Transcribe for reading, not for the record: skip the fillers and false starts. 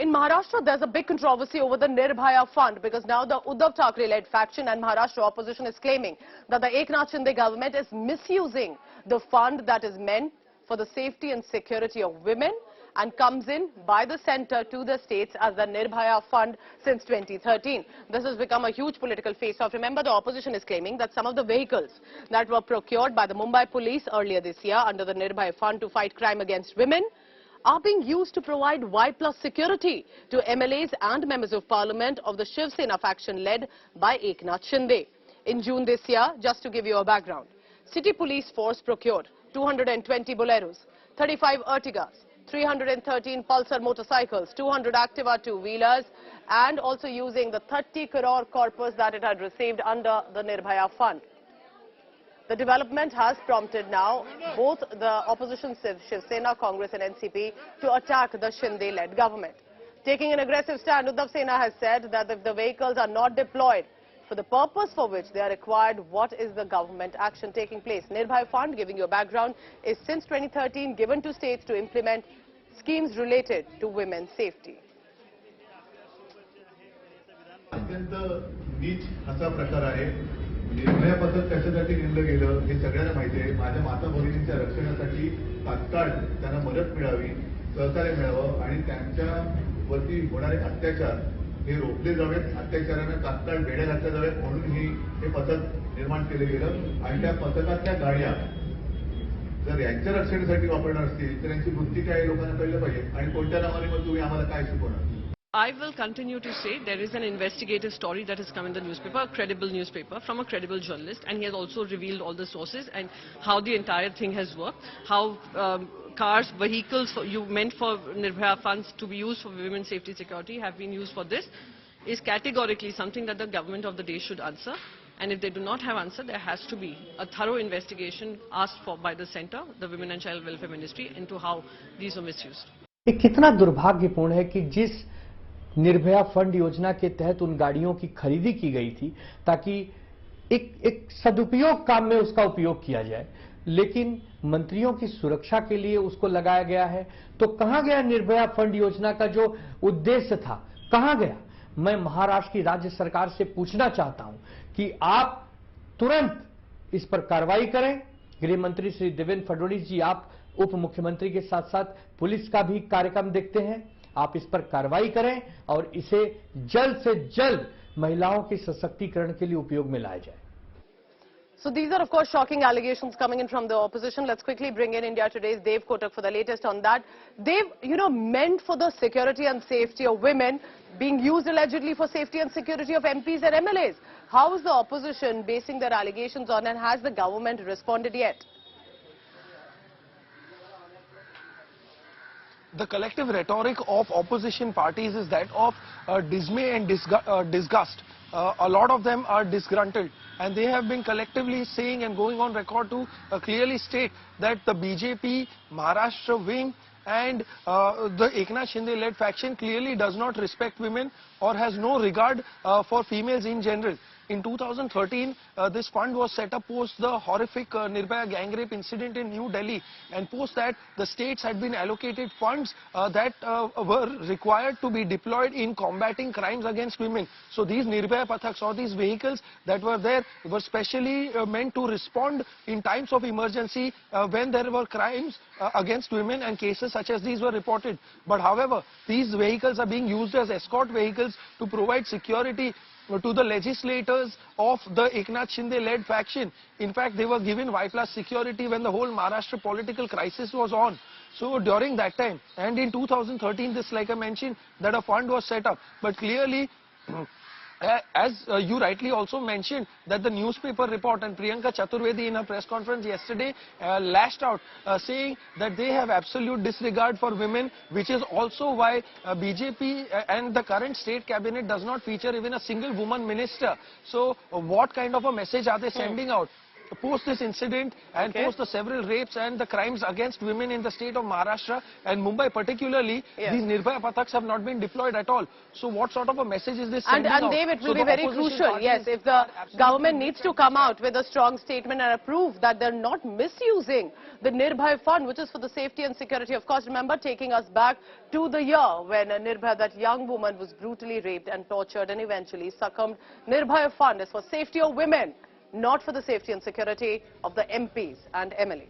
In Maharashtra, there's a big controversy over the Nirbhaya fund because now the Uddhav led faction and Maharashtra opposition is claiming that the Eknath Shinde government is misusing the fund that is meant for the safety and security of women and comes in by the centre to the states as the Nirbhaya fund since 2013. This has become a huge political face-off. Remember, the opposition is claiming that some of the vehicles that were procured by the Mumbai police earlier this year under the Nirbhaya fund to fight crime against women are being used to provide Y+ security to MLAs and members of parliament of the Shiv Sena faction led by Eknath Shinde. In June this year, just to give you a background, city police force procured 220 Boleros, 35 Ertigas, 313 Pulsar motorcycles, 200 Activa two-wheelers, and also using the 30 crore corpus that it had received under the Nirbhaya fund. The development has prompted now both the opposition Shiv Sena, Congress and NCP to attack the Shinde-led government. Taking an aggressive stand, Uddhav Sena has said that if the vehicles are not deployed for the purpose for which they are required, what is the government action taking place? Nirbhaya fund, giving you a background, is since 2013 given to states to implement schemes related to women's safety. Nirbhaya पद्धत कशासाठी नेमलं गेलं हे सगळ्यांना माहिती आहे. माझ्या माता भगिनींच्या रक्षणासाठी तात्काळ त्यांना मदत मिळावी, सहकार्य मिळावं आणि त्यांच्यावरती होणारे अत्याचार हे रोखले जावेत, अत्याचारांना तात्काळ बेड्या घातल्या जावेत म्हणून हे पथक निर्माण केलं गेलं. आणि त्या पथकातल्या गाड्या जर यांच्या रक्षणासाठी वापरणार असतील तर यांची वृत्ती काय लोकांना कळलं पाहिजे आणि कोणत्या नावाने मग तुम्ही आम्हाला काय शिकवणार. I will continue to say there is an investigative story that has come in the newspaper, a credible newspaper from a credible journalist, and he has also revealed all the sources and how the entire thing has worked, how cars, vehicles meant for Nirbhaya funds to be used for women's safety security have been used for this, is categorically something that the government of the day should answer. And if they do not have answer, there has to be a thorough investigation asked for by the centre, the Women and Child Welfare Ministry, into how these were misused. ये कितना दुर्भाग्यपूर्ण है कि जिस Nirbhaya fund योजना के तहत उन गाड़ियों की खरीदी की गई थी ताकि एक सदुपयोग काम में उसका उपयोग किया जाए, लेकिन मंत्रियों की सुरक्षा के लिए उसको लगाया गया है। तो कहां गया निर्भया फंड योजना का जो उद्देश्य था, कहां गया? मैं महाराष्ट्र की राज्य सरकार से पूछना चाहता हूं कि आप तुरंत इस पर कार्रवाई करें। गृह मंत्री श्री देवेंद्र फडणवीस जी, आप उप मुख्यमंत्री के साथ साथ पुलिस का भी कार्यक्रम देखते हैं, आप इस पर कार्रवाई करें और इसे जल्द से जल्द महिलाओं के सशक्तिकरण के लिए उपयोग में लाया जाए। So these are of course shocking allegations coming in from the opposition. Let's quickly bring in India Today's Dev Kotak for the latest on that. Dev, meant for the security and safety of women, being used allegedly for safety and security of MPs and MLAs. How is the opposition basing their allegations on, and has the government responded yet? The collective rhetoric of opposition parties is that of dismay and disgust. A lot of them are disgruntled, and they have been collectively saying and going on record to clearly state that the BJP Maharashtra wing and the Eknath Shinde-led faction clearly does not respect women or has no regard for females in general. In 2013, this fund was set up post the horrific Nirbhaya gang rape incident in New Delhi, and post that the states had been allocated funds that were required to be deployed in combating crimes against women. So these Nirbhaya pathaks or these vehicles that were there were specially meant to respond in times of emergency when there were crimes against women and cases such as these were reported. But however, these vehicles are being used as escort vehicles to provide security to the legislators of the Eknath Shinde-led faction. In fact, they were given Y+ security when the whole Maharashtra political crisis was on. So during that time, and in 2013, this, like I mentioned, that a fund was set up. But clearly, as you rightly also mentioned, that the newspaper report, and Priyanka Chaturvedi in her press conference yesterday lashed out saying that they have absolute disregard for women, which is also why BJP and the current state cabinet does not feature even a single woman minister. So what kind of a message are they sending out? post this incident and post the several rapes and the crimes against women in the state of Maharashtra and Mumbai particularly, these Nirbhaya Pataks have not been deployed at all. So what sort of a message is this sending out? And Dave, it will be very crucial, yes, if the government needs to come out with a strong statement and prove that they're not misusing the Nirbhaya fund, which is for the safety and security. Of course, remember, taking us back to the year when Nirbhaya, that young woman, was brutally raped and tortured and eventually succumbed. Nirbhaya fund is for safety of women, not for the safety and security of the MPs and MLAs.